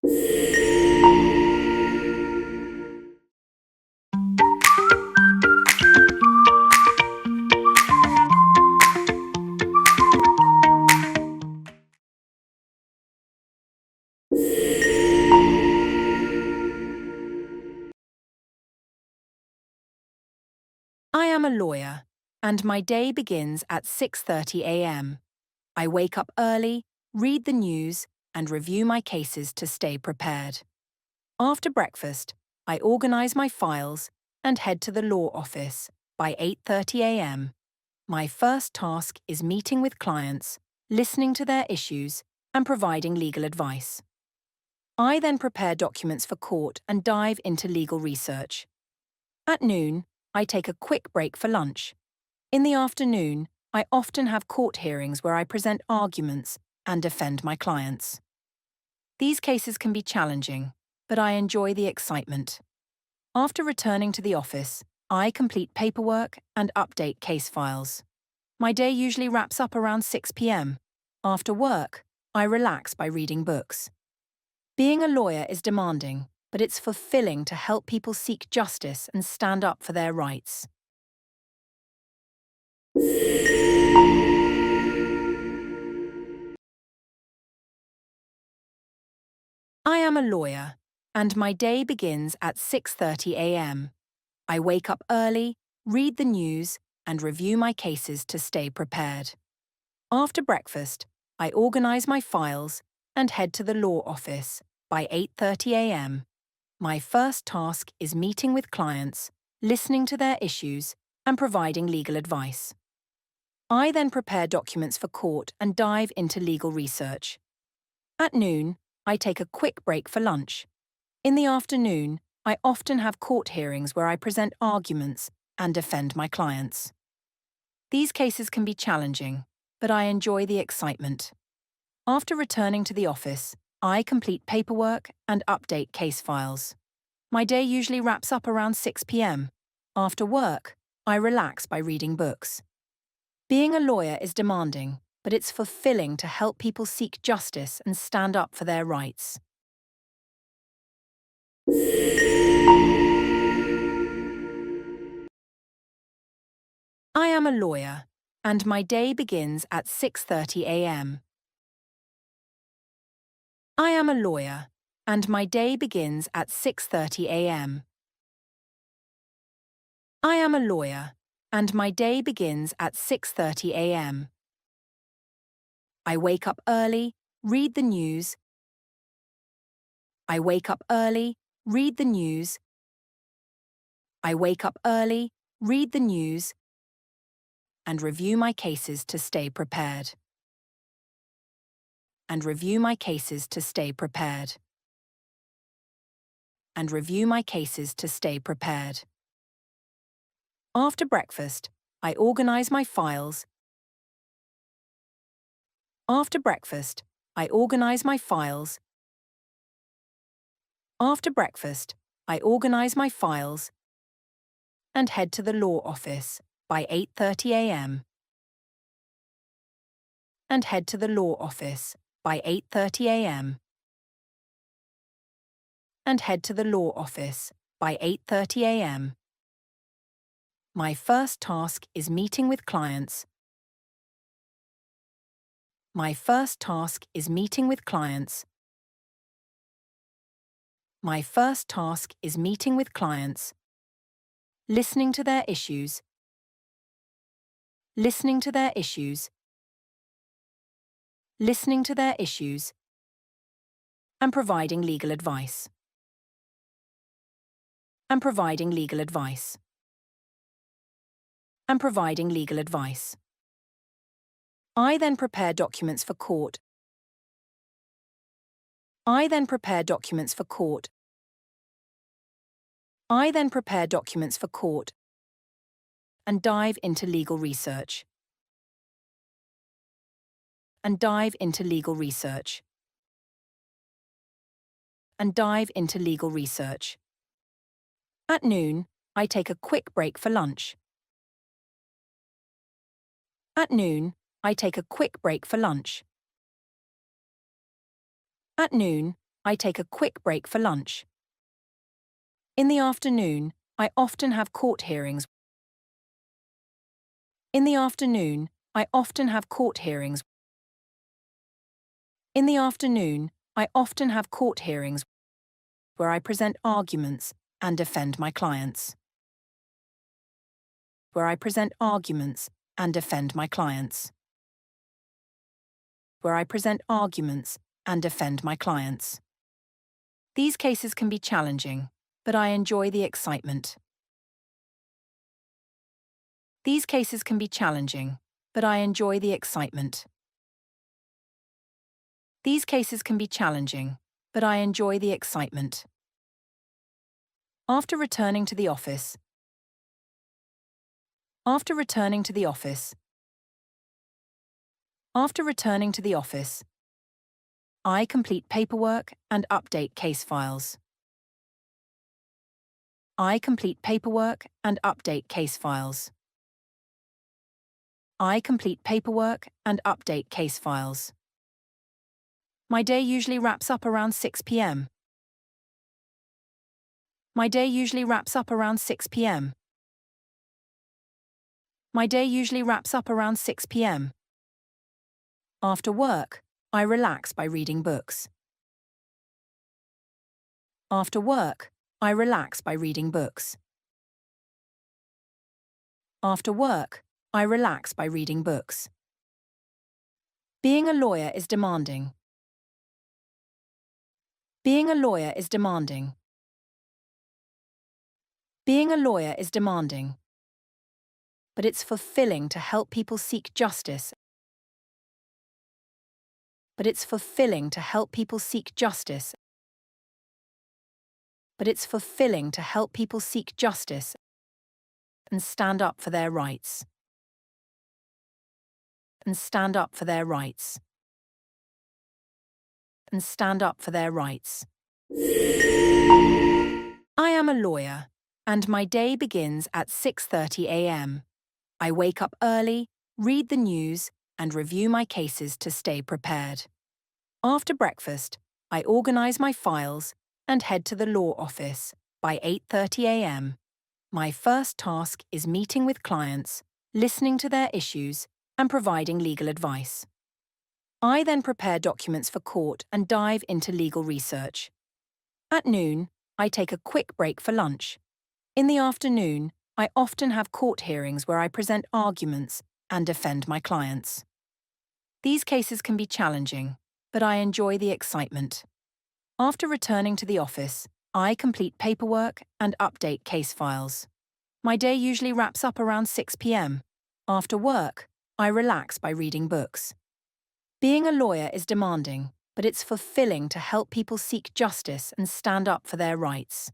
I am a lawyer, and my day begins at 6:30 a.m. I wake up early, read the news, and review my cases to stay prepared. After breakfast, I organize my files and head to the law office by 8:30 a.m. My first task is meeting with clients, listening to their issues, and providing legal advice. I then prepare documents for court and dive into legal research. At noon, I take a quick break for lunch. In the afternoon, I often have court hearings where I present arguments and defend my clients. These cases can be challenging, but I enjoy the excitement. After returning to the office, I complete paperwork and update case files. My day usually wraps up around 6 p.m. After work, I relax by reading books. Being a lawyer is demanding, but it's fulfilling to help people seek justice and stand up for their rights. I am a lawyer, and my day begins at 6:30 a.m. I wake up early, read the news, and review my cases to stay prepared. After breakfast, I organize my files and head to the law office by 8:30 a.m. My first task is meeting with clients, listening to their issues, and providing legal advice. I then prepare documents for court and dive into legal research. At noon, I take a quick break for lunch. In the afternoon, I often have court hearings where I present arguments and defend my clients. These cases can be challenging, but I enjoy the excitement. After returning to the office, I complete paperwork and update case files. My day usually wraps up around 6 p.m. After work, I relax by reading books. Being a lawyer is demanding, but it's fulfilling to help people seek justice and stand up for their rights. I am a lawyer, and my day begins at 6:30 a.m. I am a lawyer, and my day begins at 6:30 a.m. I am a lawyer, and my day begins at 6:30 a.m. I wake up early, read the news. I wake up early, read the news. I wake up early, read the news, and review my cases to stay prepared. And review my cases to stay prepared. And review my cases to stay prepared. After breakfast, I organize my files. After breakfast, I organize my files. After breakfast, I organize my files and head to the law office by 8:30 a.m. And head to the law office by 8:30 a.m. And head to the law office by 8:30 a.m. My first task is meeting with clients. My first task is meeting with clients. My first task is meeting with clients, listening to their issues, listening to their issues, listening to their issues, and providing legal advice. And providing legal advice. And providing legal advice. I then prepare documents for court. I then prepare documents for court. I then prepare documents for court and dive into legal research. And dive into legal research. And dive into legal research. At noon, I take a quick break for lunch. At noon, I take a quick break for lunch. At noon, I take a quick break for lunch. In the afternoon, I often have court hearings. In the afternoon, I often have court hearings. In the afternoon, I often have court hearings where I present arguments and defend my clients. Where I present arguments and defend my clients. Where I present arguments and defend my clients. These cases can be challenging, but I enjoy the excitement. These cases can be challenging, but I enjoy the excitement. These cases can be challenging, but I enjoy the excitement. After returning to the office. After returning to the office. After returning to the office, I complete paperwork and update case files. I complete paperwork and update case files. I complete paperwork and update case files. My day usually wraps up around 6 p.m. My day usually wraps up around 6 p.m. My day usually wraps up around 6 p.m. After work, I relax by reading books. After work, I relax by reading books. After work, I relax by reading books. Being a lawyer is demanding. Being a lawyer is demanding. Being a lawyer is demanding. But it's fulfilling to help people seek justice. But it's fulfilling to help people seek justice. But it's fulfilling to help people seek justice and stand up for their rights. And stand up for their rights. And stand up for their rights. I am a lawyer, and my day begins at 6:30 a.m. I wake up early, read the news, and review my cases to stay prepared. After breakfast, I organize my files and head to the law office by 8:30 a.m. My first task is meeting with clients, listening to their issues, and providing legal advice. I then prepare documents for court and dive into legal research. At noon, I take a quick break for lunch. In the afternoon, I often have court hearings where I present arguments and defend my clients. These cases can be challenging, but I enjoy the excitement. After returning to the office, I complete paperwork and update case files. My day usually wraps up around 6 p.m. After work, I relax by reading books. Being a lawyer is demanding, but it's fulfilling to help people seek justice and stand up for their rights.